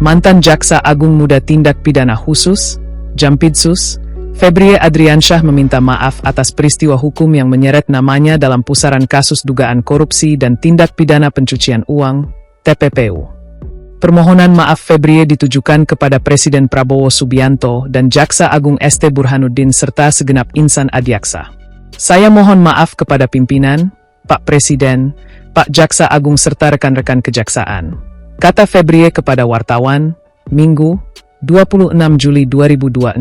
Mantan Jaksa Agung Muda Tindak Pidana Khusus, Jampitsus, Febrie Adriansyah meminta maaf atas peristiwa hukum yang menyeret namanya dalam pusaran kasus dugaan korupsi dan tindak pidana pencucian uang, TPPU. Permohonan maaf Febrie ditujukan kepada Presiden Prabowo Subianto dan Jaksa Agung ST Burhanuddin serta segenap insan adiaksa. Saya mohon maaf kepada pimpinan, Pak Presiden, Pak Jaksa Agung serta rekan-rekan kejaksaan, kata Febrie kepada wartawan, Minggu, 26 Juli 2026.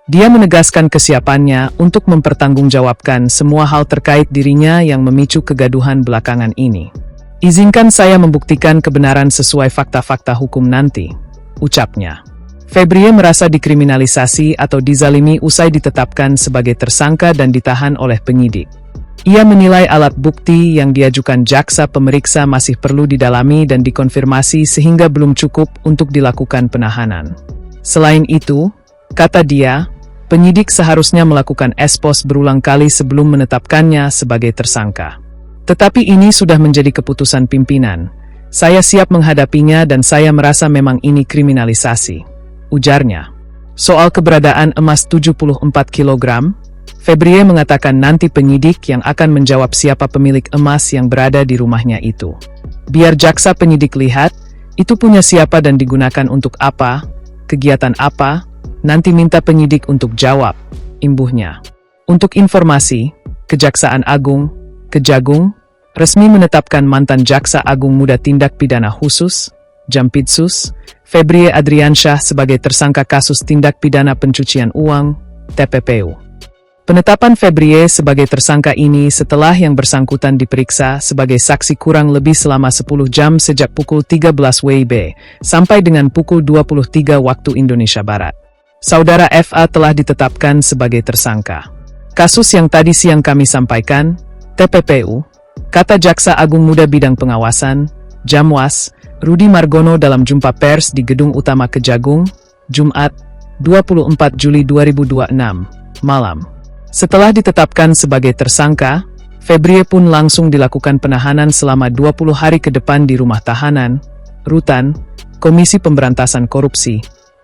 Dia menegaskan kesiapannya untuk mempertanggungjawabkan semua hal terkait dirinya yang memicu kegaduhan belakangan ini. Izinkan saya membuktikan kebenaran sesuai fakta-fakta hukum nanti, ucapnya. Febrie merasa dikriminalisasi atau dizalimi usai ditetapkan sebagai tersangka dan ditahan oleh penyidik. Ia menilai alat bukti yang diajukan jaksa pemeriksa masih perlu didalami dan dikonfirmasi sehingga belum cukup untuk dilakukan penahanan. Selain itu, kata dia, penyidik seharusnya melakukan ekspos berulang kali sebelum menetapkannya sebagai tersangka. Tetapi ini sudah menjadi keputusan pimpinan. Saya siap menghadapinya dan saya merasa memang ini kriminalisasi, ujarnya. Soal keberadaan emas 74 kg, Febrie mengatakan nanti penyidik yang akan menjawab siapa pemilik emas yang berada di rumahnya itu. Biar jaksa penyidik lihat, itu punya siapa dan digunakan untuk apa, kegiatan apa, nanti minta penyidik untuk jawab, imbuhnya. Untuk informasi, Kejaksaan Agung, Kejagung, resmi menetapkan mantan Jaksa Agung Muda Tindak Pidana Khusus, Jampitsus, Febrie Adriansyah sebagai tersangka kasus tindak pidana pencucian uang, TPPU. Penetapan Febrie sebagai tersangka ini setelah yang bersangkutan diperiksa sebagai saksi kurang lebih selama 10 jam sejak pukul 13 WIB sampai dengan pukul 23 waktu Indonesia Barat. Saudara FA telah ditetapkan sebagai tersangka. Kasus yang tadi siang kami sampaikan, TPPU, kata Jaksa Agung Muda Bidang Pengawasan, Jamwas, Rudi Margono dalam jumpa pers di Gedung Utama Kejagung, Jumat, 24 Juli 2026, malam. Setelah ditetapkan sebagai tersangka, Febrie pun langsung dilakukan penahanan selama 20 hari ke depan di rumah tahanan, Rutan, Komisi Pemberantasan Korupsi,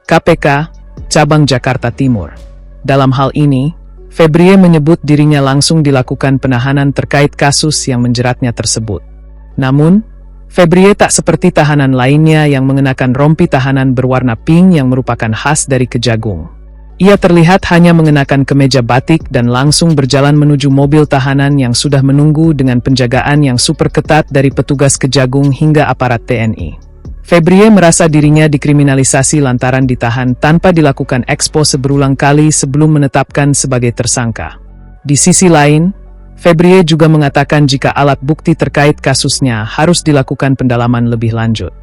KPK, Cabang Jakarta Timur. Dalam hal ini, Febrie menyebut dirinya langsung dilakukan penahanan terkait kasus yang menjeratnya tersebut. Namun, Febrie tak seperti tahanan lainnya yang mengenakan rompi tahanan berwarna pink yang merupakan khas dari Kejagung. Ia terlihat hanya mengenakan kemeja batik dan langsung berjalan menuju mobil tahanan yang sudah menunggu dengan penjagaan yang super ketat dari petugas Kejagung hingga aparat TNI. Febrie merasa dirinya dikriminalisasi lantaran ditahan tanpa dilakukan ekspos berulang kali sebelum menetapkan sebagai tersangka. Di sisi lain, Febrie juga mengatakan jika alat bukti terkait kasusnya harus dilakukan pendalaman lebih lanjut.